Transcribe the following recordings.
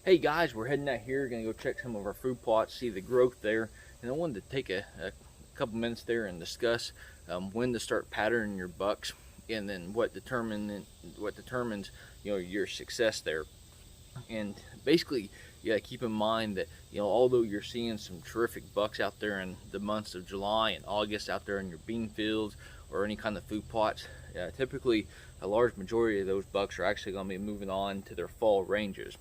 Hey guys, we're heading out here, gonna go check some of our food plots, see the growth there, and I wanted to take a couple minutes there and discuss when to start patterning your bucks, and then what determines your success there. And basically, yeah, keep in mind that although you're seeing some terrific bucks out there in the months of July and August out there in your bean fields or any kind of food plots, typically a large majority of those bucks are actually going to be moving on to their fall ranges.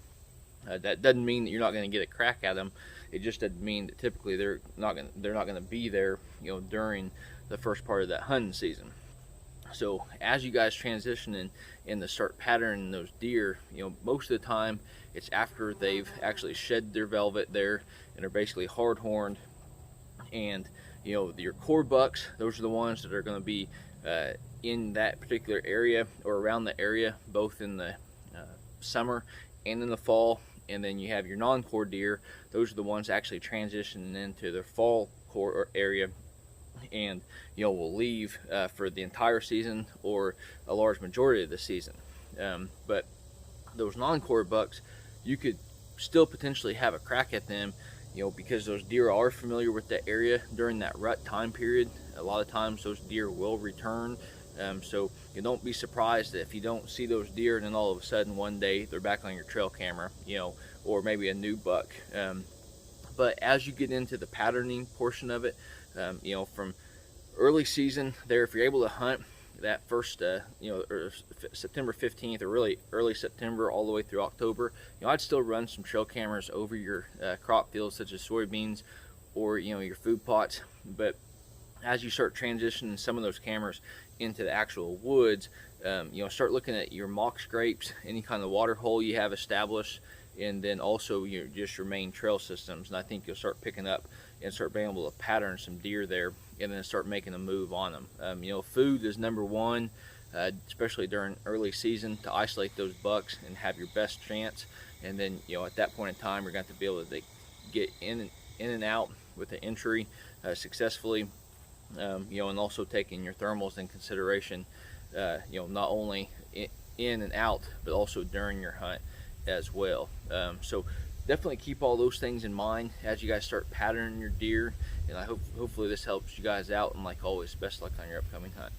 That doesn't mean that you're not going to get a crack at them. It just doesn't mean that typically they're not going to be there, during the first part of that hunting season. So as you guys transition in to start patterning those deer, most of the time it's after they've actually shed their velvet there and are basically hard horned. And your core bucks, those are the ones that are going to be in that particular area or around the area, both in the summer and in the fall. And then you have your non-core deer. Those are the ones actually transitioning into the fall core area, and will leave for the entire season or a large majority of the season. But those non-core bucks, you could still potentially have a crack at them, because those deer are familiar with the area during that rut time period. A lot of times those deer will return. So you don't be surprised if you don't see those deer and then all of a sudden one day they're back on your trail camera, or maybe a new buck. But as you get into the patterning portion of it, from early season there, if you're able to hunt that first, or September 15th or really early September all the way through October, I'd still run some trail cameras over your crop fields such as soybeans or your food plots. But as you start transitioning some of those cameras into the actual woods, start looking at your mock scrapes, any kind of water hole you have established, and then also just your main trail systems. And I think you'll start picking up and start being able to pattern some deer there, and then start making a move on them. Food is number one, especially during early season, to isolate those bucks and have your best chance. And then at that point in time, you're going to be able to get in and out with the entry successfully. And also taking your thermals in consideration, not only in and out, but also during your hunt as well. So definitely keep all those things in mind as you guys start patterning your deer, and hopefully this helps you guys out. And like always, best luck on your upcoming hunt.